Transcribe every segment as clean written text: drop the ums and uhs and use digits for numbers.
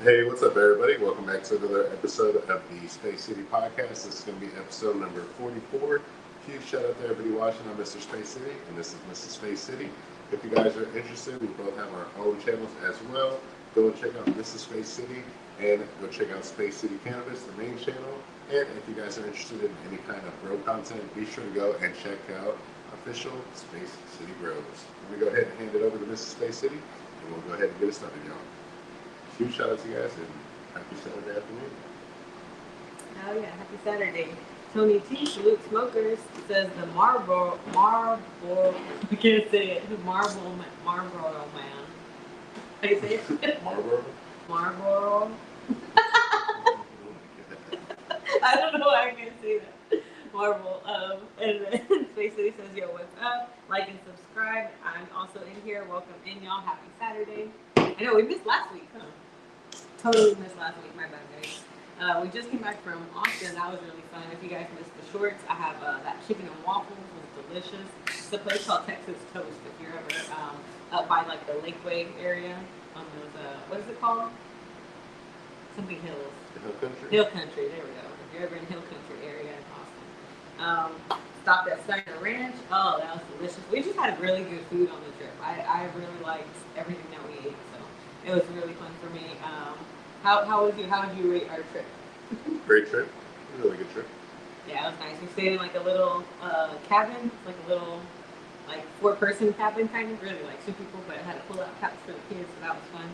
Hey, what's up, everybody? Welcome back to another episode of the Space City Podcast. This is going to be episode number 44. Huge shout out to everybody watching. I'm Mr. Space City, and this is Mrs. Space City. If you guys are interested, we both have our own channels as well. Go and check out Mrs. Space City, and go check out Space City Cannabis, the main channel. And if you guys are interested in any kind of grow content, be sure to go and check out official Space City Grows. Let me go ahead and hand it over to Mrs. Space City, and we'll go ahead and get it started, y'all. Huge shout out to you guys and happy Saturday afternoon. Oh yeah, happy Saturday. Tony T. Salute Smokers says the Marlboro, I can't say it, Marlboro Man. How you say it? Marlboro? Marlboro. I don't know why I can't say that. Marvel. And then Space City says, yo, what's up? Like and subscribe. I'm also in here. Welcome in, y'all. Happy Saturday. I know we missed last week, huh? Totally missed last week. My bad, guys. We just came back from Austin. That was really fun. If you guys missed the shorts, I have that chicken and waffles. It was delicious. It's a place called Texas Toast. If you're ever up by like the Lakeway area on those, what is it called? Something Hills. Hill Country? Hill Country. There we go. If you're ever in Hill Country area in Austin. Stopped at Steiner Ranch. Oh, that was delicious. We just had really good food on the trip. I really liked everything that we ate. So it was really fun for me. How was you? How did you rate our trip? Great trip. Really good trip. Yeah, it was nice. We stayed in like a little cabin, like a little like 4-person cabin kind of, really like 2 people, but it had a pull-out couch for the kids, so that was fun.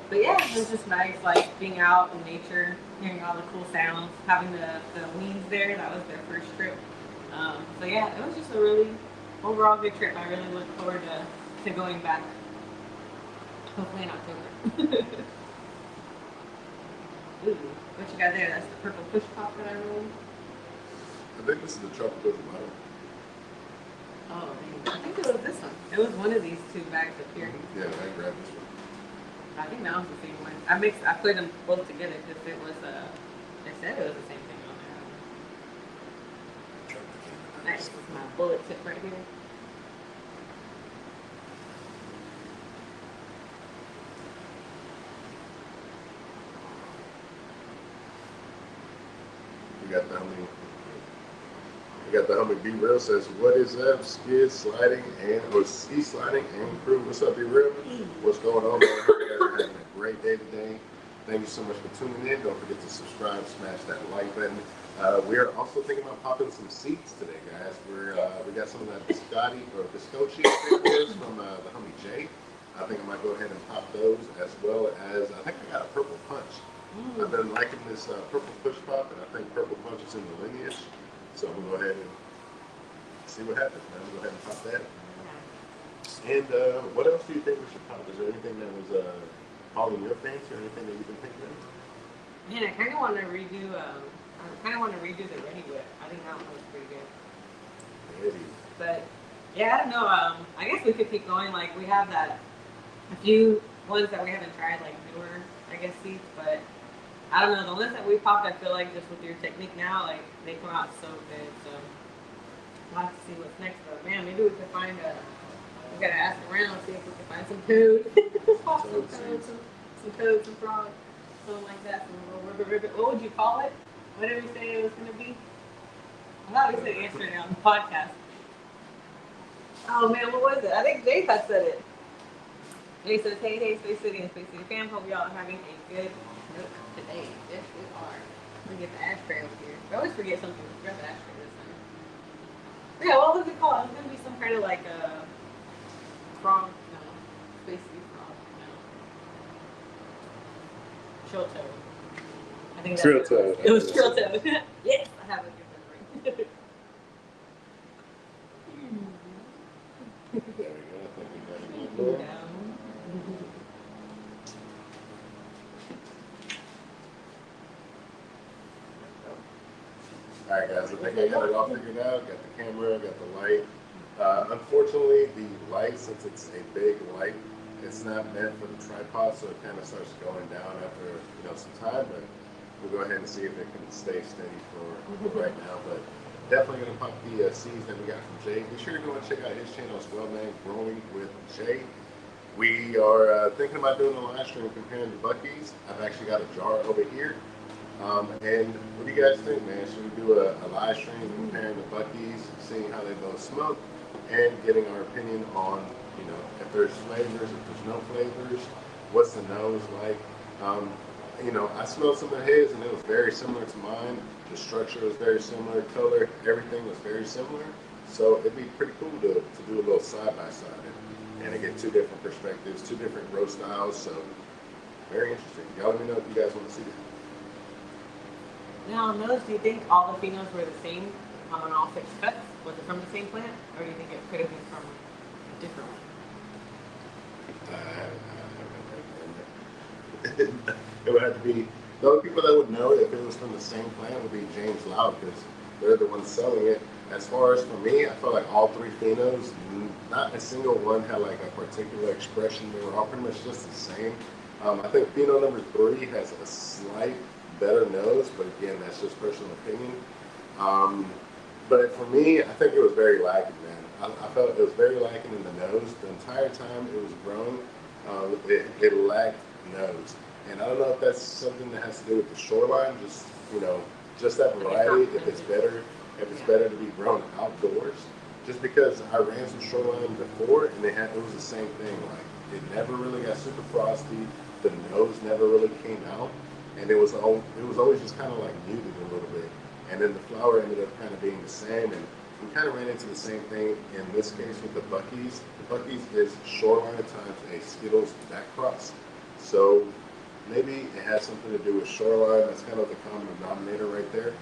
But yeah, it was just nice, like being out in nature, hearing all the cool sounds, having the weens there. That was their first trip. So yeah, it was just a really overall good trip. I really look forward to going back. Hopefully in October. Ooh, what you got there? That's the purple push pop that I rolled. I think this is the tropical bottom. Oh, dang. I think it was this one. It was one of these 2 bags up here. Yeah, I grabbed this one. I think that was the same one. I put them both together because it was they said it was the same thing on there. Nice. This is my bullet tip right here. We got the homie B Real says, what is up, ski sliding and crew? What's up, B Real? What's going on, man? You guys are having a great day today. Thank you so much for tuning in. Don't forget to subscribe, smash that like button. We are also thinking about popping some seats today, guys. We got some of that biscotti or biscotti from the homie Jay. I think I might go ahead and pop those, as well as I think I got a purple punch. I've been liking this purple push pop, and I think purple punch is in the lineage. So we'll go ahead and see what happens, man. We'll go ahead and pop that. And what else do you think we should pop? Is there anything that was calling your fancy, or anything that you've been thinking of? Man, I kind of want to redo. The Ready Whip. I think that one was pretty good. Ready. But yeah, I don't know. I guess we could keep going. Like we have a few ones that we haven't tried, like newer, I guess, seeds, but. I don't know, the ones that we popped, I feel like just with your technique now, like they come out so good. So we'll have to see what's next. But man, maybe we could find we gotta ask around, see if we can find some toad. some toad, some frog, something like that. Some ribbit. What would you call it? What did we say it was gonna be? I thought we said yesterday on the podcast. Oh man, what was it? I think Jay had said it. Jay says, hey, Space City and Space City fam, hope y'all are having a good nook today. Yes, we are. Let me get the ashtray over here. I always forget something. Grab the ashtray this time. Yeah, what was it called? It was going to be some kind of like a frog. No. Space City frog. No. Trill toad. I think that's Trill toad. It was trill toad. Yes, I have a good memory. There we go. I think we got it. All right, guys, I think I got it all figured out. Got the camera, got the light. Unfortunately, the light, since it's a big light, it's not meant for the tripod, so it kind of starts going down after some time. But we'll go ahead and see if it can stay steady for right now. But definitely gonna pop the seeds that we got from Jay. Be sure to go and check out his channel as well, man. Growing with Jay. We are thinking about doing a live stream comparing the Buc-ee's. I've actually got a jar over here. And what do you guys think, man? Should we do a live stream comparing the Buc-ee's, seeing how they both smoke, and getting our opinion on, if there's flavors, if there's no flavors, what's the nose like? I smelled some of his, and it was very similar to mine. The structure was very similar, color, everything was very similar. So it'd be pretty cool to do a little side by side and to get two different perspectives, two different grow styles. So very interesting. Y'all let me know if you guys want to see that. Now, on those, do you think all the phenos were the same on all 6 cuts? Was it from the same plant, or do you think it could have been from a different one? It would have to be, the only people that would know if it was from the same plant would be James Loud, because they're the ones selling it. As far as for me, I felt like all 3 phenos, not a single one had like a particular expression. They were all pretty much just the same. I think pheno number 3 has a slight better nose, but again, that's just personal opinion. But for me, I think it was very lacking, man. I felt it was very lacking in the nose. The entire time it was growing, it lacked nose. And I don't know if that's something that has to do with the shoreline, just that variety, if it's better to be grown outdoors. Just because I ran some shoreline before, and it was the same thing. Like, it never really got super frosty. The nose never really came out. And it was always just kind of like muted a little bit. And then the flower ended up kind of being the same. And we kind of ran into the same thing in this case with the Buc-ee's. The Buc-ee's is shoreline times a Skittles back cross. So maybe it has something to do with shoreline. That's kind of the common denominator right there.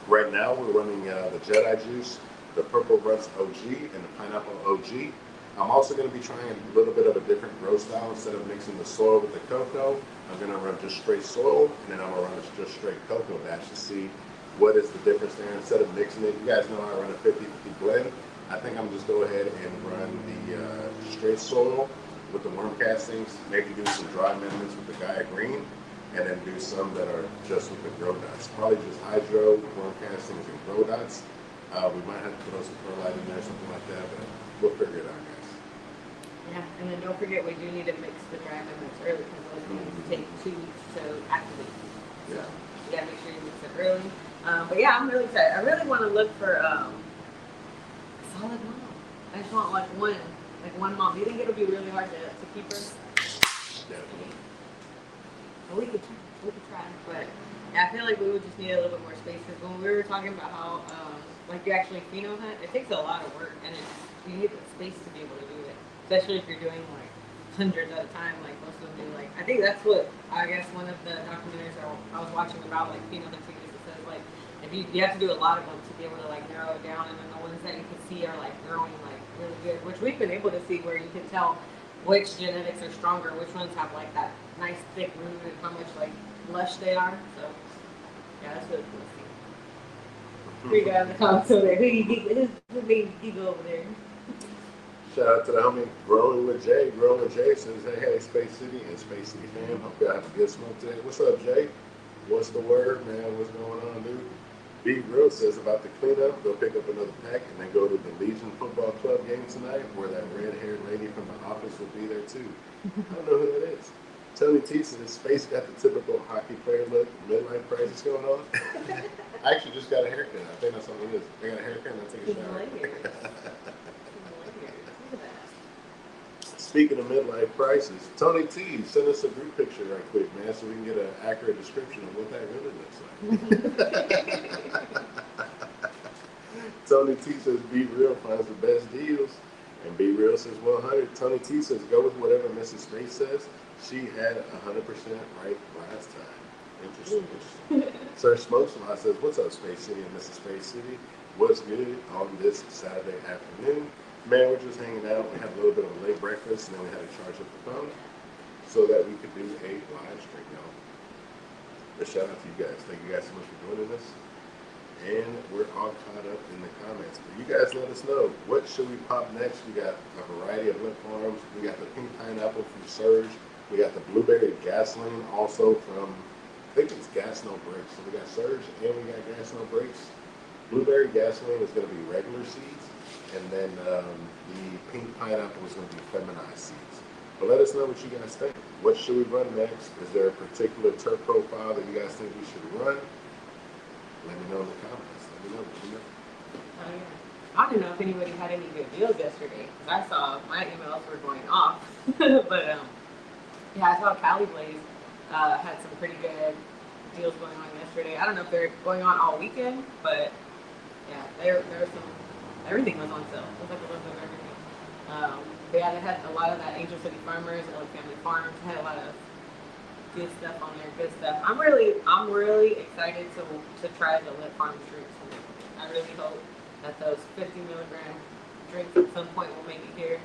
Right now we're running the Jedi Juice, the Purple Ruts OG, and the Pineapple OG. I'm also going to be trying a little bit of a different grow style. Instead of mixing the soil with the cocoa, I'm going to run just straight soil, and then I'm going to run just straight cocoa batch to see what is the difference there. Instead of mixing it, you guys know I run a 50-50 blend. I think I'm just go ahead and run the straight soil with the worm castings, maybe do some dry amendments with the Gaia Green, and then do some that are just with the grow dots. Probably just hydro, worm castings, and grow dots. We might have to throw some perlite in there, something like that, but we'll figure it out, guys. Yeah, and then don't forget we do need to mix the dry amendments early, because those things take 2 weeks to activate. So you gotta make sure you mix it early. But yeah, I'm really excited. I really want to look for a solid mom. I just want like one mom. Do you think it'll be really hard to keep her? Definitely. Well, we could try. But yeah, I feel like we would just need a little bit more space, because when we were talking about how like you actually pheno hunt, it takes a lot of work, and you need the space to be able to do it, especially if you're doing like hundreds at a time, like most of them do. Like, I think that's what, I guess, one of the documentaries I was watching about like pheno hunting is, it says like if you have to do a lot of them to be able to like narrow it down, and then the ones that you can see are like growing like really good, which we've been able to see, where you can tell which genetics are stronger, which ones have like that nice thick root, and how much like lush they are. So yeah, that's really cool to see. Three guys in the comments over there. Who made Eagle over there? Shout out to the homie Growing with Jay. Growing with Jay says, hey, Space City and Space City fam. Hope y'all have a good smoke today. What's up, Jay? What's the word, man? What's going on, dude? B Grill says about the cleanup, go pick up another pack and then go to the Legion Football Club game tonight, where that red-haired lady from the office will be there too. I don't know who that is. Tony T says, Space got the typical hockey player look, midlife crisis going on. I actually just got a haircut. I think that's something it is. I got a haircut and I take a shower. Speaking of midlife crisis, Tony T, send us a group picture right quick, man, so we can get an accurate description of what that really looks like. Tony T says, Be Real finds the best deals. And Be Real says 100. Tony T says, go with whatever Mrs. Space says. She had 100% right last time. Interesting. Sir Smokeslot says, what's up, Space City and Mrs. Space City? What's good on this Saturday afternoon? Man, we're just hanging out. We had a little bit of a late breakfast, and then we had to charge up the phone so that we could do a live stream, y'all. But shout out to you guys. Thank you guys so much for joining us. And we're all caught up in the comments. But you guys let us know, what should we pop next? We got a variety of lip balms. We got the pink pineapple from Surge. We got the blueberry gasoline also from, I think it's Gas No Breaks. So we got Surge and we got Gas No Breaks. Blueberry gasoline is going to be regular seeds. And then the pink pineapple is going to be feminized seeds. But let us know what you guys think. What should we run next? Is there a particular turf profile that you guys think we should run? Let me know in the comments. Let me know. Let me know. Oh, yeah. I don't know if anybody had any good deals yesterday, because I saw my emails were going off. But yeah, I saw Cali Blaze had some pretty good deals going on yesterday. I don't know if they're going on all weekend, but yeah, there was some. Everything was on sale. It was like a little bit of everything. They had a lot of that Angel City Farmers, LA Family Farms. Had a lot of good stuff on there. Good stuff. I'm really excited to try the Lit Farms drinks. I really hope that those 50 milligram drinks at some point will make it here.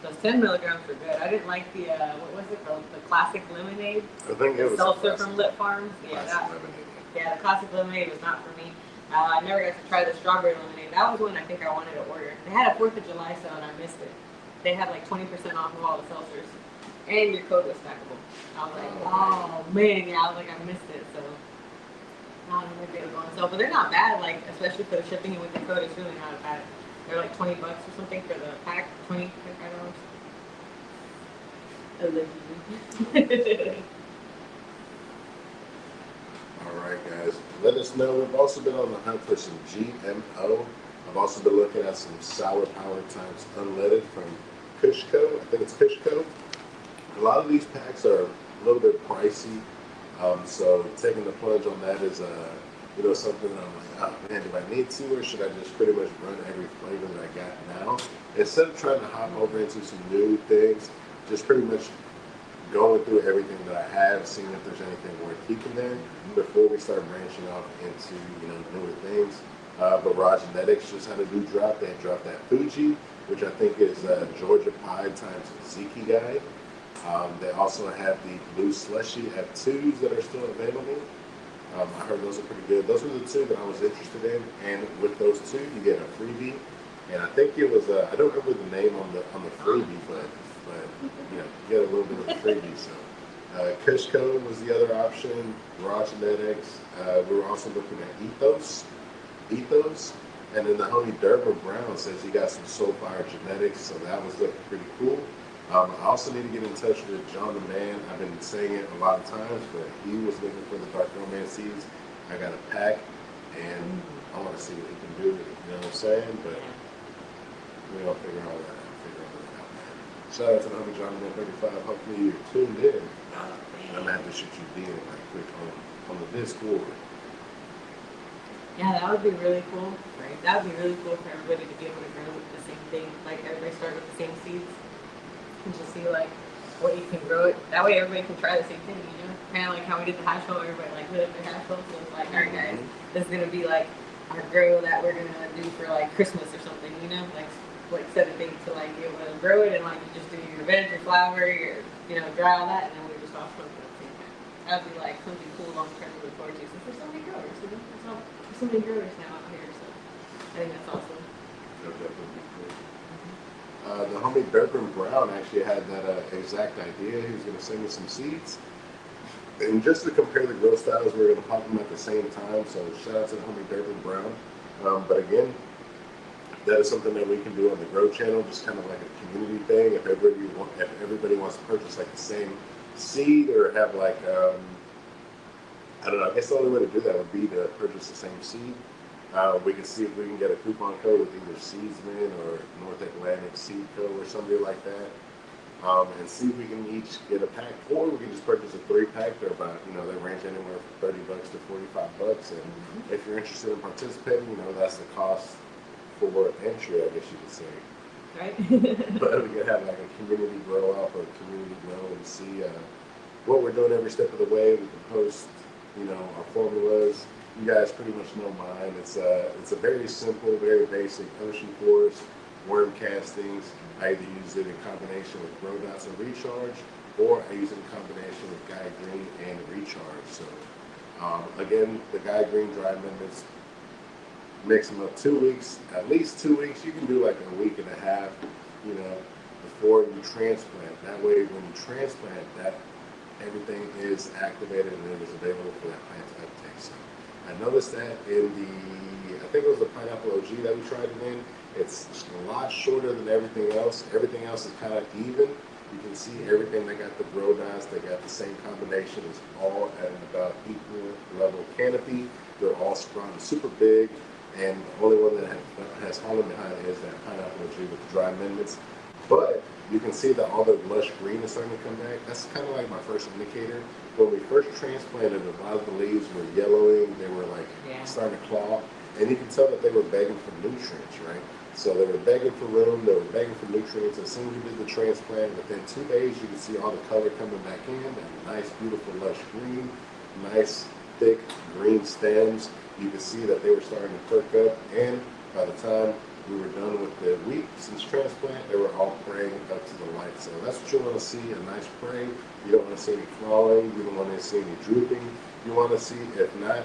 Those 10 milligrams were good. I didn't like the what was it called? The classic lemonade. I think it was seltzer from Lit Farms. Yeah, the classic lemonade was not for me. I never got to try the strawberry lemonade. That was one I think I wanted to order. They had a 4th of July sale and I missed it. They had like 20% off of all the seltzers, and your code was stackable. I was like, oh man, yeah. I was like, I missed it. So I don't know if they're going sale, but they're not bad. Like especially for the shipping and with the code, it's really not bad. They're like $20 or something for the pack. $25. Allegedly. All right, guys. Let us know. We've also been on the hunt for some GMO. I've also been looking at some Sour Power Times Unleaded from Kushco. I think it's Kushco. A lot of these packs are a little bit pricey, so taking the plunge on that is something that I'm like, oh man, do I need to, or should I just pretty much run every flavor that I got now? Instead of trying to hop over into some new things, just pretty much going through everything that I have, seeing if there's anything worth keeping there before we start branching off into newer things. Barrage Genetics just had a new drop. They dropped that Fuji, which I think is Georgia Pie times Ziki guy. They also have the Blue Slushy F2s that are still available. I heard those are pretty good. Those were the two that I was interested in, and with those two, you get a freebie. And I think it was I don't remember the name on the freebie, but you get a little bit of a freebie. So Kushco was the other option. Raw Genetics. We were also looking at Ethos, and then the homie Durban Brown says he got some Soulfire Genetics, so that was looking pretty cool. I also need to get in touch with John the Man. I've been saying it a lot of times, but he was looking for the Dark Romance seeds. I got a pack, and I want to see what he can do. You know what I'm saying? But we're gonna figure all that out, man. Shout out to the homie John the Man 35. Hopefully you're tuned in. I'm gonna have to shoot you in like quick on the Discord. Yeah, that would be really cool. Right? That would be really cool for everybody to be able to grow the same thing. Like everybody start with the same seeds and just see like what you can grow it. That way everybody can try the same thing, Kind of like how we did the hash bowl. Everybody like put up their hash bowl. So it's like, all right, guys, this is gonna be like our grow that we're gonna do for like Christmas or something, like set a date to like be able to grow it, and like you just do your veg, your flower, your dry all that, and then we just all smoke it at the same time. That'd be like something cool long term to look forward to. Since there's so many growers, there's so many growers now out here, so I think that's awesome. The homie Durban Brown actually had that exact idea. He was going to send me some seeds. And just to compare the grow styles, we were going to pop them at the same time. So shout out to the homie Durban Brown. But again, that is something that we can do on the Grow channel, just kind of like a community thing. If everybody wants to purchase like the same seed, or have like, I don't know, I guess the only way to do that would be to purchase the same seed. We can see if we can get a coupon code with either Seedsman or North Atlantic Seed Co. or somebody like that, and see if we can each get a pack, or we can just purchase a 3-pack. They're about, they range anywhere from $30 to $45. And if you're interested in participating, that's the cost for entry, I guess you could say. Right. But we could have like a community grow off or a community grow and see what we're doing every step of the way. We can post, our formulas. You guys pretty much know mine. It's a very simple, very basic ocean forest, worm castings. I either use it in combination with Grow Dots and Recharge, or I use it in combination with Guy Green and Recharge. So again, the Guy Green dry amendments, mix them up 2 weeks, at least 2 weeks. You can do like a week and a half, before you transplant. That way, when you transplant, that everything is activated and it is available for that plant to uptake. So I noticed that in I think it was the Pineapple OG that we tried it in. It's a lot shorter than everything else. Everything else is kind of even. You can see everything. They got the grow dots. They got the same combination. It's all at an about equal level canopy. They're all sprouting super big. And the only one that has fallen behind is that pineapple tree with the dry amendments. But you can see that all the lush green is starting to come back. That's kind of like my first indicator. When we first transplanted, a lot of the leaves were yellowing. They were like starting to claw. And you can tell that they were begging for nutrients, right? So they were begging for room, they were begging for nutrients. As soon as we did the transplant, within 2 days, you can see all the color coming back in. That nice, beautiful, lush green, nice, thick green stems. You can see that they were starting to perk up. And by the time we were done with the week since transplant, they were all praying up to the light. So that's what you want to see, a nice praying. You don't want to see any falling. You don't want to see any drooping. You want to see, if not,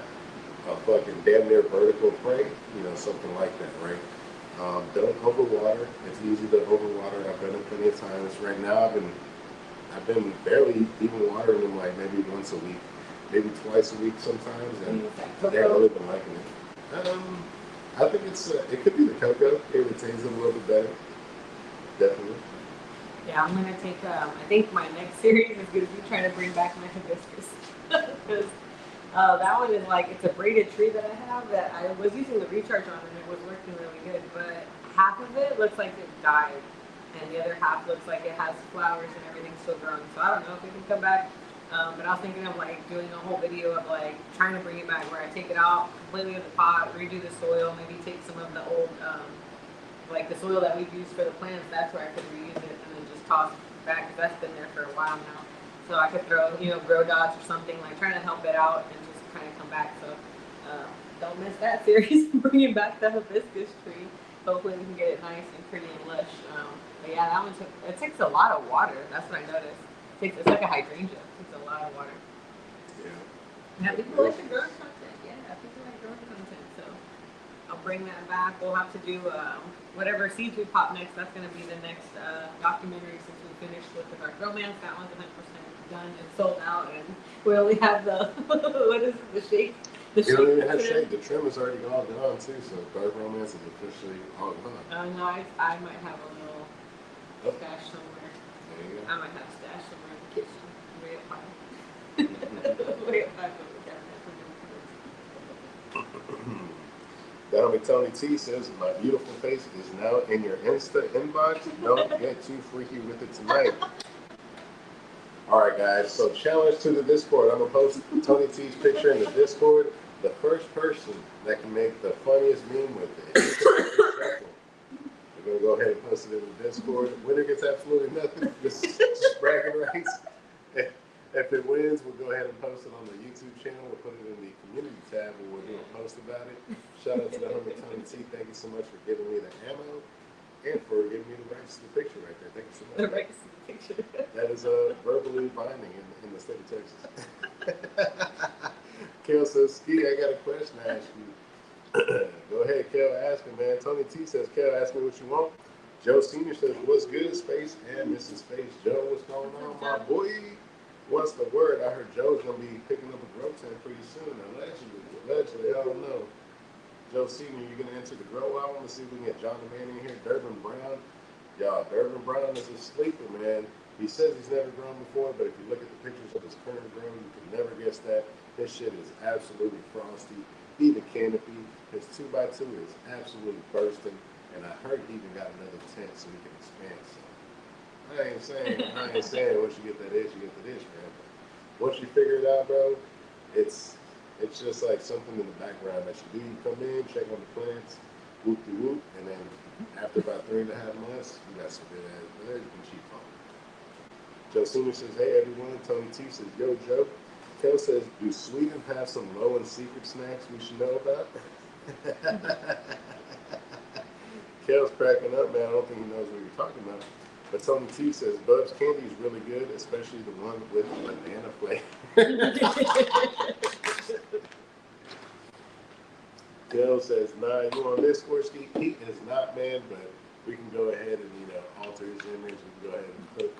a fucking damn near vertical prey, something like that, right? Don't overwater. It's easy to overwater. I've done it plenty of times. Right now, I've been barely even watering them like maybe once a week, maybe twice a week sometimes, and they haven't really been liking it. I think it could be the cocoa. It retains them a little bit better. Definitely. Yeah, I'm gonna take. I think my next series is gonna be trying to bring back my hibiscus because that one is like, it's a braided tree that I have that I was using the recharge on and it was working really good, but half of it looks like it died and the other half looks like it has flowers and everything's still growing. So I don't know if it can come back, but I was thinking of like doing a whole video of like trying to bring it back where I take it out completely of the pot, redo the soil, maybe take some of the old, like the soil that we've used for the plants, that's where I could reuse it and then just toss it back because that's been there for a while now. So I could throw, grow dots or something, like trying to help it out and just kind of come back. So don't miss that series, bringing back the hibiscus tree. Hopefully we can get it nice and pretty and lush. But yeah, that one takes a lot of water. That's what I noticed. It's like a hydrangea. It takes a lot of water. Yeah, people like the growing content. Yeah, people like growing content. So I'll bring that back. We'll have to do whatever seeds we pop next. That's going to be the next documentary since we finished with the Dark Romance. That one's 100% done and sold out, and we only have the what is it, the shake? You don't even have shake. The trim is already all gone too, so Dark Romance is officially all gone. No, I might have a little stash somewhere. There you go. I might have a stash somewhere in the kitchen, way up high. Way up high from the cabinet. That homie Tony T says, my beautiful face is now in your Insta inbox. Don't get too freaky with it tonight. All right, guys. So challenge to the Discord. I'm going to post Tony T's picture in the Discord. The first person that can make the funniest meme with it. We're going to go ahead and post it in the Discord. Winner gets absolutely nothing. Just bragging rights. If it wins, we'll go ahead and post it on the YouTube channel. We'll put it in the community tab and we'll do a post about it. Shout out to the homie Tony T. Thank you so much for giving me the ammo and for giving me the rights to the picture right there. Thank you so much. The rights to the picture. That is verbally binding in the state of Texas. Kel says, Ski, I got a question to ask you. Go ahead, Kel, ask him, man. Tony T says, Kel, ask me what you want. Joe Sr. says, what's good, Space and Mrs. Space? Joe, what's going on, my boy? What's the word? I heard Joe's going to be picking up a grow tent pretty soon. Allegedly, I don't know. Joe Sr., you're going to enter the grow. I want to see if we can get John the Man in here. Durbin Brown. Y'all, Durbin Brown is a sleeper, man. He says he's never grown before, but if you look at the pictures of his current grow, you can never guess that. His shit is absolutely frosty. Even canopy. His 2x2 is absolutely bursting. And I heard he even got another tent so he can expand. So I ain't saying once you get that itch, you get the itch, man. Once you figure it out, bro, it's just like something in the background that you do. You come in, check on the plants, whoop de whoop, and then after about 3.5 months, you got some good ass buds. You can cheap on. Joe Senior says, hey everyone. Tony T says, yo Joe. Kel says, do Sweden have some low and secret snacks we should know about? Kel's cracking up, man. I don't think he knows what you're talking about. But Tony T says, Bub's candy is really good, especially the one with banana flavor. Kel says, nah, you on Discord, Ski? He is not, man, but we can go ahead and, alter his image. We can go ahead and put,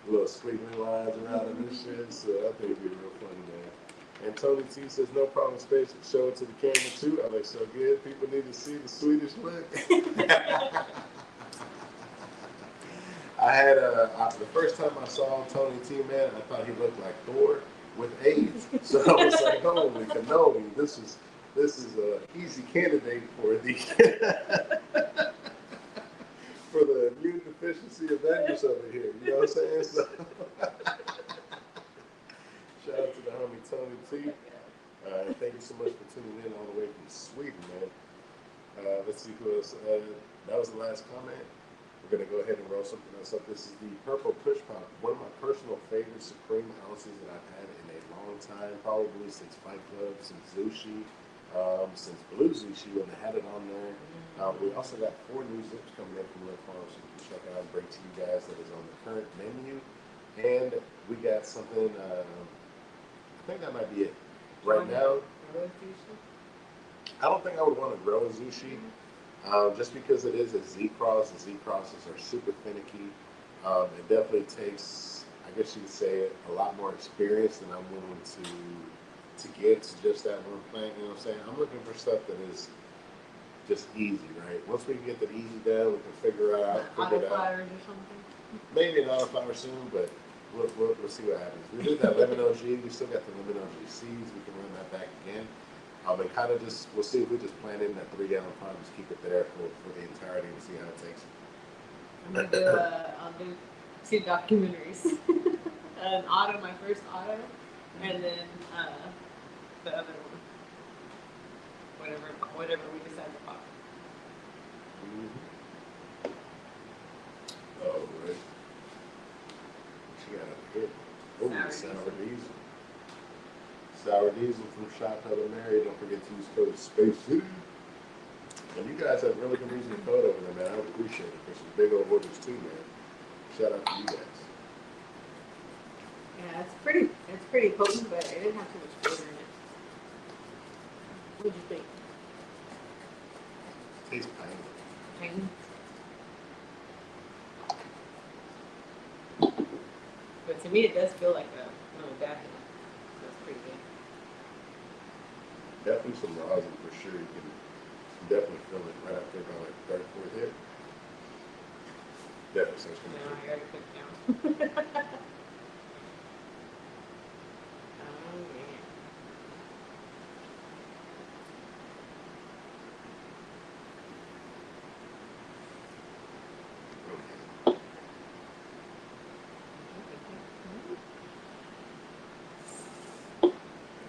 little squiggly lines around in this shit. So I think it'd be real funny, man. And Tony T says, no problem, Space. Show it to the camera, too. I look so good. People need to see the Swedish look. I had the first time I saw Tony T, man, I thought he looked like Thor with AIDS. So I was like, holy cannoli, this is a easy candidate for the for the immune deficiency Avengers over here. You know what I'm saying? So shout out to the homie Tony T. Thank you so much for tuning in all the way from Sweden, man. Let's see who else. That was the last comment. We're going to go ahead and roll something else up. This is the Purple Push Pop, one of my personal favorite Supreme ounces that I've had in a long time, probably since Fight Club, since Zushi, since Blue Zushi when they had it on there. We also got 4 new zips coming in from Lip Farm, so you can check out and bring to you guys that is on the current menu. And we got something, I think that might be it. Right now, I don't think I would want to grow a Zushi. Just because it is a Z-Cross, and Z-Crosses are super finicky. It definitely takes, I guess you could say, a lot more experience than I'm willing to get to just that one plant. You know what I'm saying? I'm looking for stuff that is just easy, right? Once we can get that easy down, we can figure it out. Autoflowers or something? Maybe an autoflower soon, but we'll see what happens. We did that lemon OG. We still got the lemon OG seeds. We can run that back again. And kind of just, we'll see if we just plant in that 3-gallon pot, just keep it there for the entirety and see how it takes. I'll do 2 documentaries. An auto, my first auto, and then the other one. Whatever we decide to pop. Oh, right. She got a hit. Oh, sour diesel. Sour Diesel from Shop Hella Mary. Don't forget to use code Space City. And you guys have really been using the code over there, man. I appreciate it. For some big old orders too, man. Shout out to you guys. Yeah, it's pretty potent, but it didn't have too much flavor in it. What'd you think? Tastes piney. But to me, it does feel like a daiquiri. That's pretty good. Definitely some rosin for sure. You can definitely feel it right after about like 3rd, 4th hit. Definitely starts coming No, through. I gotta cook down. Oh, man.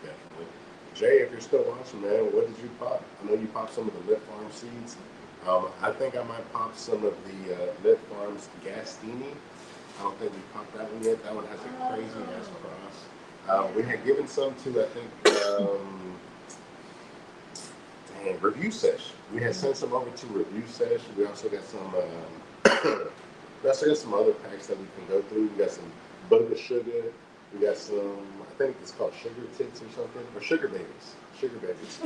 Definitely. Jay, if you're still watching, man, what did you pop? I know you popped some of the Lip Farm seeds. I think I might pop some of the Lip Farm's Gastini. I don't think we popped that one yet. That one has a crazy ass cross. We had given some to, I think, Review Sesh. We had sent some over to Review Sesh. We also got some, we also got some other packs that we can go through. We got some Booger Sugar. We got some, I think it's called Sugar Tits or something, or Sugar Babies. Sugar Babies.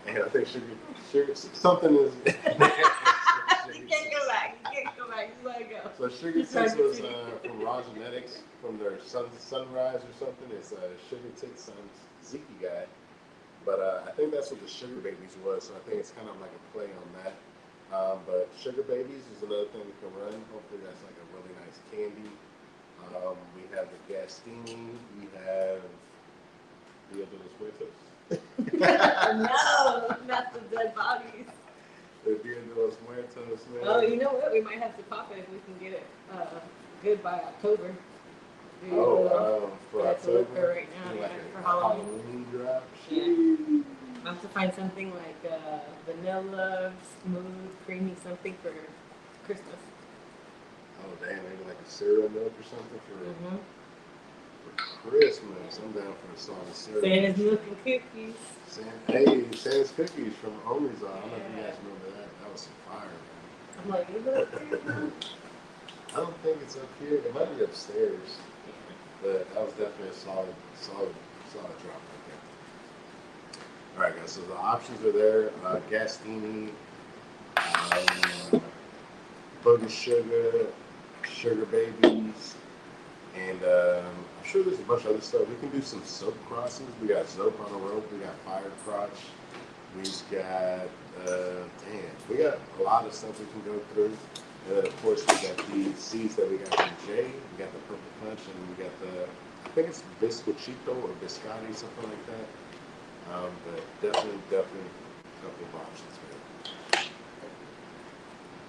And I think sugar, something is. You can't go back. You can't go back. You let it go. So Sugar Tits was from Raw Genetics, from their Sunrise or something. It's Sugar Tits Ziki guy. But I think that's what the Sugar Babies was. So I think it's kind of like a play on that. But Sugar Babies is another thing we can run. Hopefully that's like a really nice candy. We have the Gastini. We have Dia de los Muertos. No, not the dead bodies. The Dia de los Muertos, man. Oh, you know what? We might have to pop it if we can get it good by October. For that's October? for right now, like yeah, a for Halloween. Halloween drop? Yeah. I'll have to find something like vanilla, smooth, creamy something for Christmas. Oh, damn, maybe like a cereal milk or something for Christmas. I'm down for the salted cereal. Santa's milk and cookies. Santa's cookies from Omi's. I don't know if you guys remember that. That was some fire, man. I'm like, is it up there? I don't think it's up here. It might be upstairs. But that was definitely a solid drop right there. All right, guys. So the options are there: Gastini, Booger Sugar, Sugar Babies, and I'm sure there's a bunch of other stuff. We can do some soap crosses. We got soap on a rope. We got fire crotch. We got we got a lot of stuff we can go through. And then of course we got the seeds that we got from Jay. We got the purple punch, and we got the, I think it's biscochito or biscotti, something like that. But definitely a couple of options, man.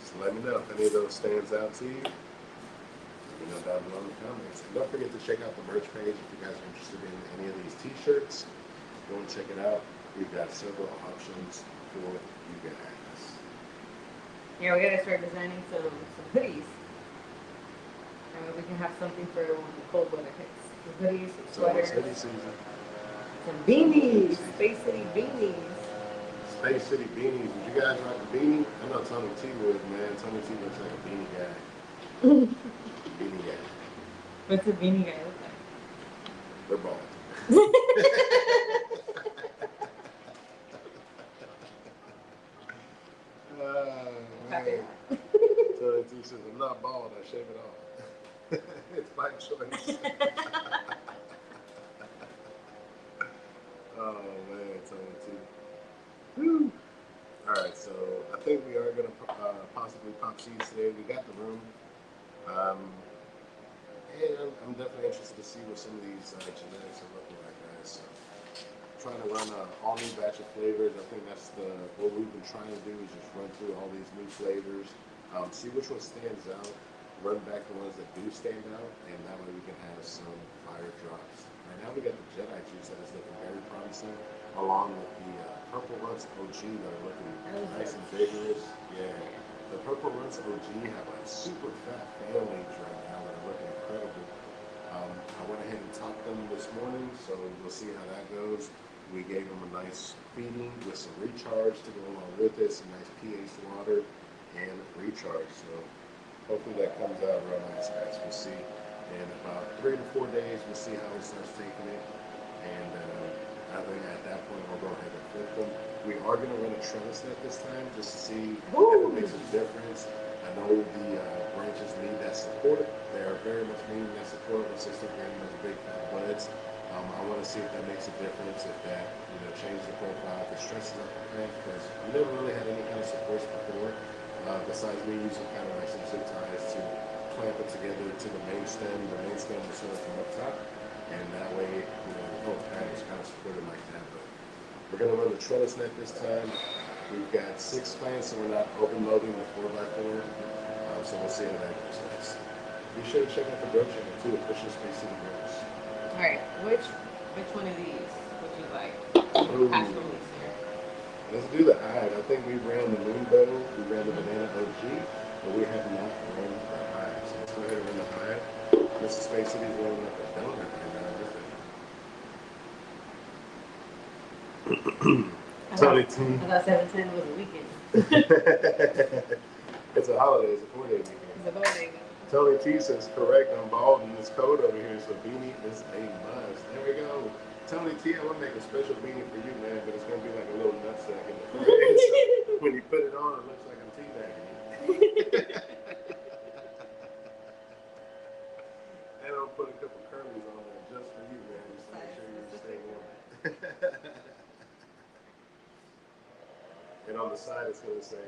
So let me know if any of those stands out to you. Let me know down below in the comments. And don't forget to check out the merch page if you guys are interested in any of these t-shirts. Go and check it out. We've got several options for you guys. Yeah, we gotta start designing some hoodies. We can have something for when the cold weather hits. Some hoodies, some So it's sweaters, hoodie season. some beanies, Space City beanies. Space City beanies. Would you guys like a beanie? I know Tony T would, man. Tony T looks like a beanie guy. Beanie guy. What's a beanie guy look like? They're bald. Man. Tony T says, I'm not bald, I shave it off. It's my choice. Oh man, Tony T. Woo. Alright, so I think we are going to possibly pop seeds today. We got the room. And I'm definitely interested to see what some of these genetics are looking like, guys. So, trying to run an all-new batch of flavors. I think that's what we've been trying to do is just run through all these new flavors, see which one stands out, run back the ones that do stand out, and that way we can have some fire drops. Right now we got the Jedi juice that is looking very promising, along with the Purple Runtz OG that are looking nice and vigorous. Yeah, the Purple Runtz OG have like super fat families right now that are looking incredible. I went ahead and topped them this morning, so we'll see how that goes. We gave them a nice feeding with some recharge to go along with it, some nice pH water and recharge. So hopefully that comes out real nice, guys. We'll see. In about 3 to 4 days, we'll see how it starts taking it. And I think at that point, we'll go ahead and flip them. We are going to run a trellis net this time just to see if it makes a difference. I know the branches need that support. They are very much needing that support once they start getting those big fat buds. I want to see if that makes a difference, if that changes the profile, if it stresses out the plant, because we never really had any kind of supports before, besides me using kind of like some zip ties to clamp it together to the main stem. The main stem was sort of from up top, and that way, the whole plant was kind of supported like that. But we're going to run the trellis net this time. We've got 6 plants, so we're not overloading the 4x4. So we'll see how that goes next. Be sure to check out the grow channel too, Official Space City Grows. All right, which one of these would you like? Let's do the hide. I think we ran the Moonbow, we ran the Banana OG, but we have not run the hide. So let's go ahead and run the hide. Mr. Space City's rolling up a donut right now with it. Tony T. I thought 7/10 was a weekend. It's a holiday, it's a 4-day weekend. It's a 4-day weekend. Tony T says, correct, I'm bald and it's cold over here, so beanie is a must. There we go. Tony T, I'm going to make a special beanie for you, man, but it's going to be like a little nutsack in the front. So when you put it on, it looks like I'm teabagging you. And I'll put a couple curlies on there just for you, man, just to make sure you stay warm. And on the side, it's going to say,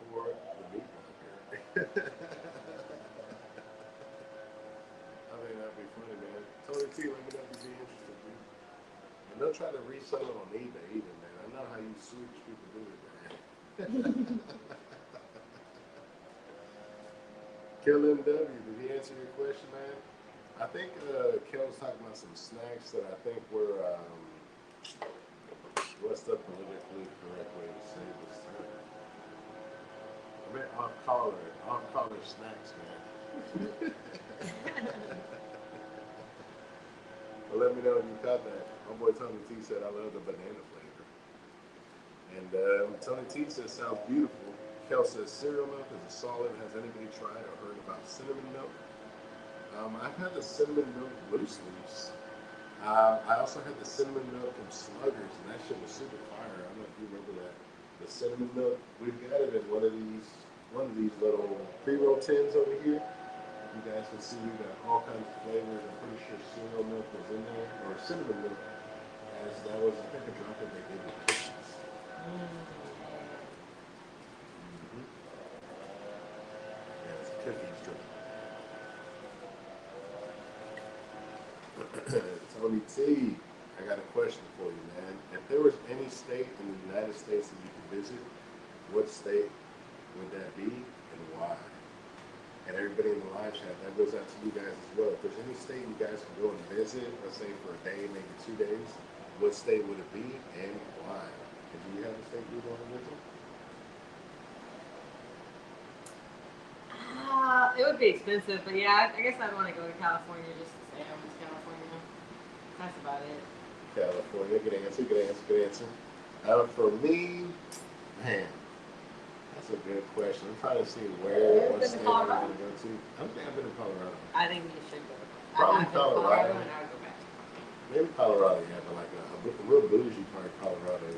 for the meat marker. I think that'd be funny, man. Tony T, let me know if you'd be interested, dude. And don't try to resell it on eBay either, man. I know how you Swedish people do it, man. Kill MW, did he answer your question, man? I think Kel was talking about some snacks that I think were, what's the politically correct way to say this term? I mean, off-color snacks, man. Well, let me know if you caught that. My boy Tony T said, I love the banana flavor. And Tony T says, sounds beautiful. Kel says, cereal milk is a solid. Has anybody tried or heard about cinnamon milk? I've had the cinnamon milk loose leaves. I also had the cinnamon milk from Sluggers, and that shit was super fire. I don't know if you remember that. The cinnamon milk, we've got it in one of these little pre-roll tins over here. You guys can see we got all kinds of flavors. I'm pretty sure cereal milk was in there, or cinnamon milk, as that was, I think, a drop that they gave with cookies. Yeah, Tony T, I got a question for you, man. If there was any state in the United States that you could visit, what state would that be and why? And everybody in the live chat, that goes out to you guys as well. If there's any state you guys can go and visit, let's say for a day, maybe 2 days, what state would it be and why? And do you have a state you want to visit? It would be expensive, but yeah, I guess I'd want to go to California just to say I went to California. That's about it. California, good answer, good answer, good answer. For me, man, that's a good question. I'm trying to see Have what you been to state I Colorado? want to go to. I don't think I've been to Colorado. I think you should go. Probably I've been to Colorado. and I would go back. Maybe Colorado, yeah, but like a real bougie part of Colorado.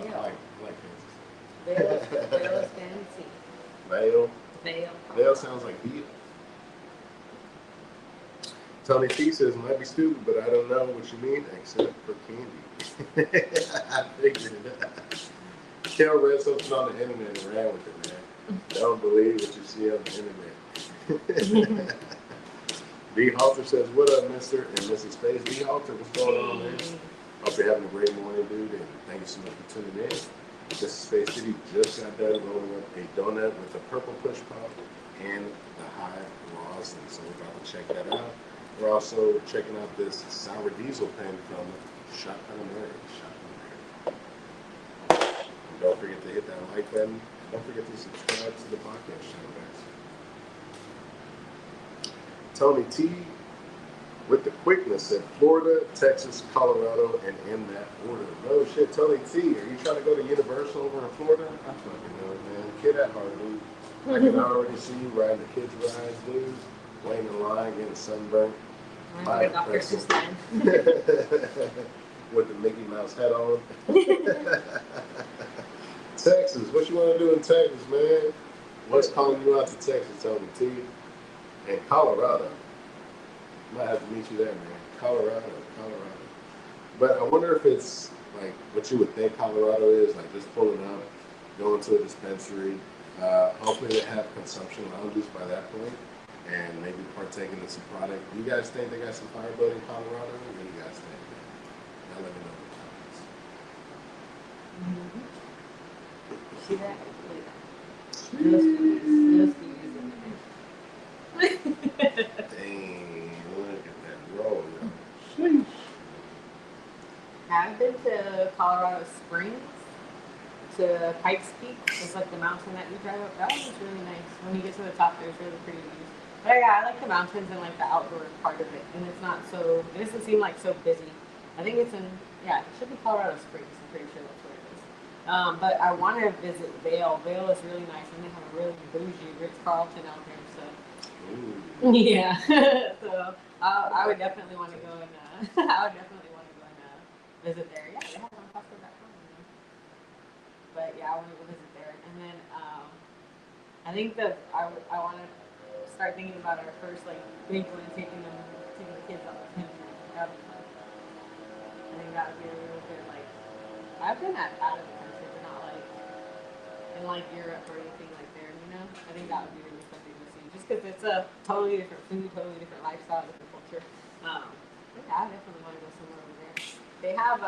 Yeah. I like Kansas. Vail's fancy. Vail. Vail. Vail sounds like Vail. Tony T says, might be stupid, but I don't know what you mean, except for candy. I figured it. Kel read something on the internet and ran with it, man. Don't believe what you see on the internet. B. Halter says, what up, Mr. and Mrs. Space? B. Halter, what's going on, man? Hope you're having a great morning, dude, and thank you so much for tuning in. This is Space City just got done rolling up a donut with the purple push pop and the high rosin, so we're about to check that out. We're also checking out this sour diesel pen from Shotgun America. And don't forget to hit that like button. And don't forget to subscribe to the podcast channel, guys. Tony T, with the quickness at Florida, Texas, Colorado, and in that order. No shit, Tony T, are you trying to go to Universal over in Florida? I fucking know, man. Kid at heart, dude. I can already see you riding the kids' rides, dude. Waiting in line, getting sunburned. I'm Dr. Seuss. With the Mickey Mouse hat on. Texas, what you want to do in Texas, man? What's calling you out to Texas, Tony T? And Colorado. Might have to meet you there, man. Colorado. But I wonder if it's like what you would think Colorado is, like just pulling up, going to a dispensary. Hopefully they have consumption lounges by that point, and maybe partaking in some product. Do you guys think they got some Firebird in Colorado? What do you guys think? Now let me know in the comments. See that? Look at that. Dang, look at that roll. I've been to Colorado Springs, to Pikes Peak. It's like the mountain that you drive up. That was really nice. When you get to the top, there's really pretty views. But yeah, I like the mountains and like the outdoor part of it. And it's not so, it doesn't seem like so busy. I think it's in, yeah, it should be Colorado Springs. I'm pretty sure that's where it is. But I want to visit Vail. Vail is really nice, and they have a really bougie Ritz-Carlton out there. So Ooh. yeah, so I would definitely want to go and visit there. Yeah, they have it on Costco.com. But yeah, I want to go visit there, and then I think that I want to start thinking about our first like big one, taking the kids out the country. That would be fun. I think that would be a real good like. I've been out of the country, but not like in like Europe or anything like there. You know, I think that would be really something to see, just because it's a totally different food, totally different lifestyle, different culture. Yeah, I definitely want to go somewhere over there. They have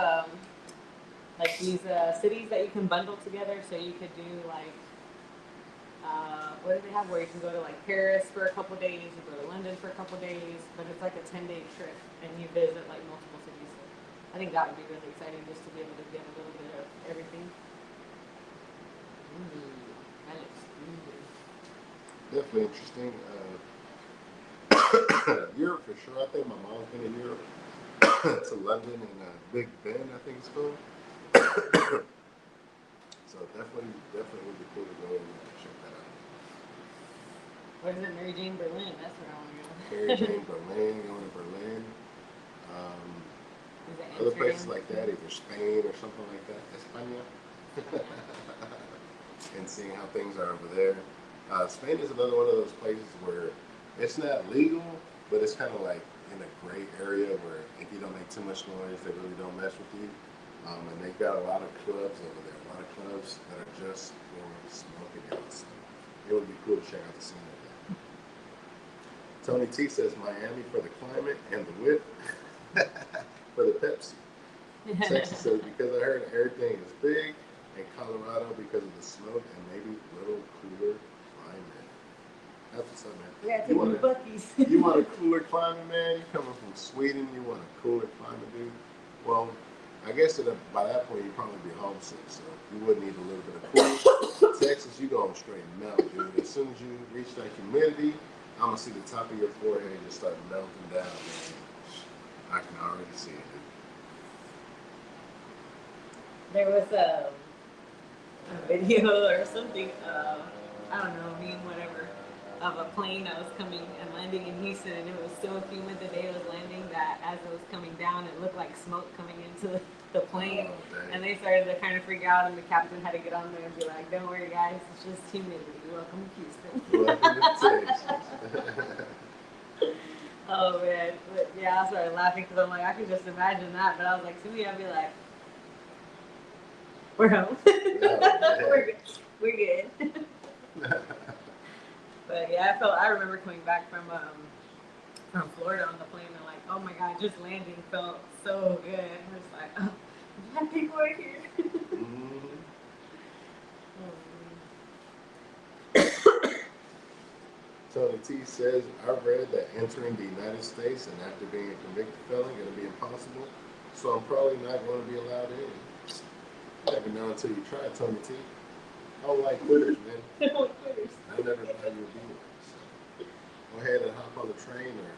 like these cities that you can bundle together, so you could do like what do they have where you can go to like Paris for a couple days, you go to London for a couple days, but it's like a 10-day trip and you visit like multiple cities. I think that would be really exciting just to be able to get a little bit of everything. That looks good. Definitely interesting. Europe for sure. I think my mom's been in Europe. To London and Big Ben, I think it's called. So definitely would be cool to go and check that out. What is it, Mary Jane Berlin? That's where I want to go. Mary Jane Berlin, going to Berlin. Is it Other places Amsterdam? like that, either Spain or something like that. España. And seeing how things are over there. Spain is another one of those places where it's not legal, but it's kind of like in a gray area where if you don't make too much noise, they really don't mess with you. And they've got a lot of clubs over there, a lot of clubs that are just for smoking out. So it would be cool to check out the scene like that. Tony T says Miami for the climate and the whip. for the Pepsi. Texas says because I heard everything is big, and Colorado because of the smoke and maybe little cooler climate. That's what's up, man. We gotta You take want the buckies. you want a cooler climate, man? You coming from Sweden? You want a cooler climate, dude? Well, I guess by that point you'd probably be homesick, so you would need a little bit of cool. Texas, you going straight melt, dude. As soon as you reach that humidity, I'm gonna see the top of your forehead just start melting down, man. I can already see it, dude. There was a video or something, I don't know, meme, whatever, of a plane that was coming and landing in Houston, and it was so humid the day it was landing that as it was coming down, it looked like smoke coming into the plane. Oh, And they started to kind of freak out, and the captain had to get on there and be like, "Don't worry, guys, it's just humidity. Welcome to Houston." Welcome to Texas. Oh man, but yeah, I started laughing because I'm like, I can just imagine that. But I was like, to me, I'd be like, "We're home. We're good. We're good." But yeah, I remember coming back from Florida on the plane and like, oh my god, just landing felt so good. I was like, oh, my people are here. Tony T says, I read that entering the United States and after being a convicted felon going to be impossible, so I'm probably not going to be allowed in. You never know until you try, Tony T. I don't like quitters, man. I don't like quitters. I never thought you would be one. So go ahead and hop on the train or,